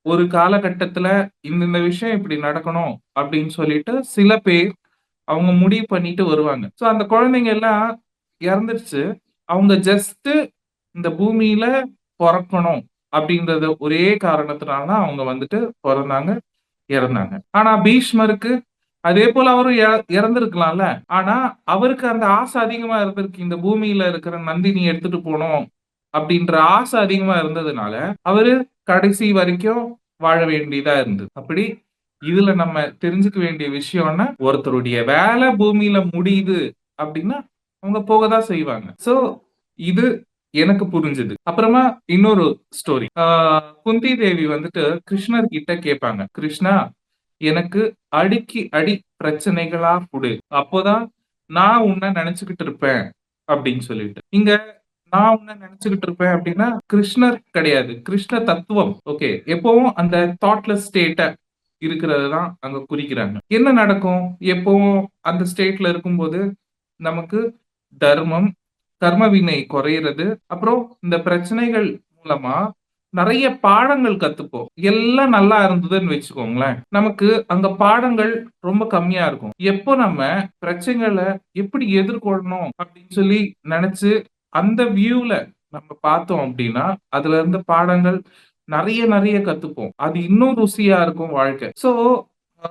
ஒரு காலகட்டத்துல இந்த விஷயம் இப்படி நடக்கணும் அப்படின்னு சொல்லிட்டு சில பேர் அவங்க முடிவு பண்ணிட்டு வருவாங்க. சோ அந்த குழந்தைங்க எல்லாம் இறந்துடுச்சு. அவங்க ஜஸ்ட் இந்த பூமியில பொறக்கணும் அப்படின்றத ஒரே காரணத்தினால தான் அவங்க வந்துட்டு பொறந்தாங்க, இறந்தாங்க. ஆனா பீஷ்மருக்கு அதே போல அவரும் இறந்திருக்கலாம்ல. ஆனா அவருக்கு அந்த ஆசை அதிகமா இருந்திருக்கு. இந்த பூமியில இருக்கிற நந்தினி எடுத்துட்டு போணும் அப்படின்ற ஆசை அதிகமா இருந்ததுனால, அவரு கடைசி வரைக்கும் வாழ வேண்டியதா இருந்தது. அப்படி இதுல நம்ம தெரிஞ்சுக்க வேண்டிய விஷயம்னா, ஒருத்தருடைய வேலை பூமியில முடியுது அப்படின்னா, அவங்க போக தான் செய்வாங்க. சோ இது எனக்கு புரிஞ்சது. அப்புறமா இன்னொரு ஸ்டோரி. குந்தி தேவி வந்துட்டு கிருஷ்ணர் கிட்ட கேட்பாங்க. கிருஷ்ணா, எனக்கு அடிக்கு அடி பிரச்சனைகளா குடு. அப்போதான் நான் உன்ன நினைச்சுக்கிட்டு இருப்பேன் அப்படின்னு சொல்லிட்டு. இங்க நான் உன்ன நினைச்சுக்கிட்டு இருப்பேன் அப்படின்னா, கிருஷ்ணர் கிடையாது. கிருஷ்ண தத்துவம். ஓகே. எப்பவும் அந்த தாட்லெஸ் ஸ்டேட்ட இருக்கிறது தான் அங்க குறிக்கிறாங்க. என்ன நடக்கும்? எப்பவும் அந்த ஸ்டேட்ல இருக்கும்போது நமக்கு தர்மம், கர்ம வினை குறையிறது. அப்புறம் இந்த பிரச்சனைகள் மூலமா நெறைய பாடங்கள் கத்துப்போம். எல்லாம் நல்லா இருந்ததுன்னு வச்சுக்கோங்களேன். நமக்கு அங்க பாடங்கள் ரொம்ப கம்மியா இருக்கும். எப்போ நம்ம பிரச்சனைகள எப்படி எதிர்கொள்ளணும் அப்படின்னு சொல்லி நெனச்சு, அந்த வியூல நம்ம பார்த்தோம் அப்படின்னா, அதுல இருந்த பாடங்கள் நெறைய நெறைய கத்துப்போம். அது இன்னும் ருசியா இருக்கும் வாழ்க்கை. சோ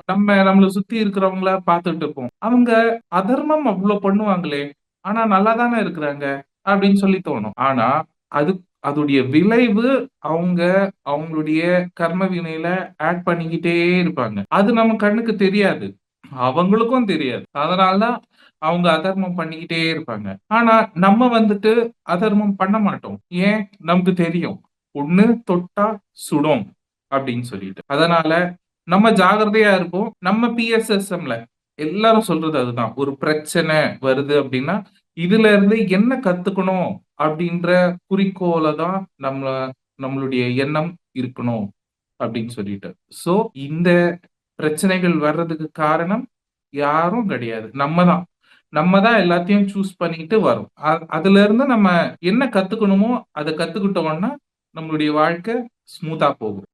நம்மள சுத்தி இருக்கிறவங்கள பார்த்துட்டு இருப்போம். அவங்க அதர்மம் அவ்ளோ பண்ணுவாங்களே! ஆனா நல்லா தானே இருக்கிறாங்க. அப்படின்னு சொல்லி தோணும். ஆனா அது அதுடைய விளைவு அவங்க அவங்களுடைய கர்ம வினையில ஆட் பண்ணிக்கிட்டே இருப்பாங்க. அது நம்ம கண்ணுக்கு தெரியாது. அவங்களுக்கும் தெரியாது. அதனால தான் அவங்க அதர்மம் பண்ணிக்கிட்டே இருப்பாங்க. ஆனா நம்ம வந்துட்டு அதர்மம் பண்ண மாட்டோம். ஏன்? நமக்கு தெரியும். "பொண்ணு தொட்டா சுடும்" அப்படின்னு சொல்லிட்டு. அதனால நம்ம ஜாக்கிரதையா இருப்போம். நம்ம பிஎஸ்எஸ்எம்ல எல்லாரும் சொல்றது அதுதான். ஒரு பிரச்சனை வருது அப்படின்னா, இதுல இருந்து என்ன கத்துக்கணும் அப்படின்ற குறிக்கோள தான் நம்மளுடைய எண்ணம் இருக்கணும் அப்படின்னு சொல்லிட்டு. சோ இந்த பிரச்சனைகள் வர்றதுக்கு காரணம் யாரும் கிடையாது. நம்ம தான். நம்ம தான் எல்லாத்தையும் சூஸ் பண்ணிட்டு வரோம். அதுல இருந்து நம்ம என்ன கத்துக்கணுமோ அத கத்துக்கிட்டோம்னா, நம்மளுடைய வாழ்க்கை ஸ்மூத்தா போகும்.